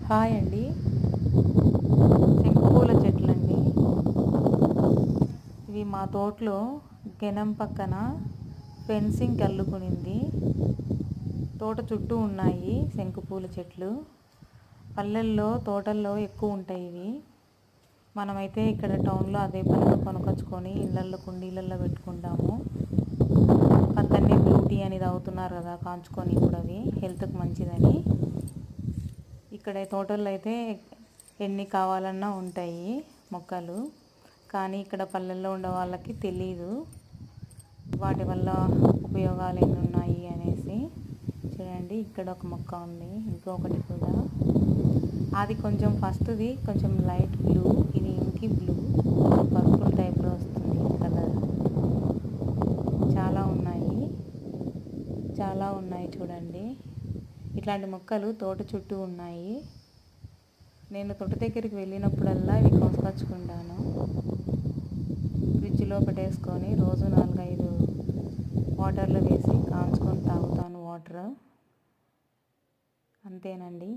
Hi అండి. శంకుపూల చెట్లండి ఇవి. మా తోటలో గెనం పక్కన ఫెన్సింగ్ అల్లుకునింది. తోట చుట్టూ ఉన్నాయి శంకుపూల చెట్లు. పల్లెల్లో తోటల్లో ఎక్కువ ఉంటాయి ఇవి. మనమైతే ఇక్కడ టౌన్లో అదే పనిగా కొనుకొచ్చుకొని ఇళ్ళల్లో కుండీలలో పెట్టుకుంటాము. పక్కనే బ్లూ టీ అని తాగుతున్నారు కదా కాంచుకొని. ఇప్పుడు అవి హెల్త్కి మంచిదని. ఇక్కడ తోటల్లో అయితే ఎన్ని కావాలన్నా ఉంటాయి మొక్కలు. కానీ ఇక్కడ పల్లెల్లో ఉండే వాళ్ళకి తెలీదు వాటి వల్ల ఉపయోగాలు ఎన్ని ఉన్నాయి అనేసి. చూడండి, ఇక్కడ ఒక మొక్క ఉంది, ఇంకొకటి కూడా. అది కొంచెం ఫస్ట్ది కొంచెం లైట్ బ్లూ, ఇది ఇంకి బ్లూ, పర్పుల్ టైప్లో వస్తుంది కలర్. చాలా ఉన్నాయి చూడండి. ఇట్లాంటి మొక్కలు తోట చుట్టూ ఉన్నాయి. నేను తోట దగ్గరికి వెళ్ళినప్పుడల్లా ఇవి కోసుకొచ్చుకుంటాను. ఫ్రిడ్జ్లో పెట్టేసుకొని రోజు 4-5 వాటర్లో వేసి కాంచుకొని తాగుతాను వాటర్. అంతేనండి.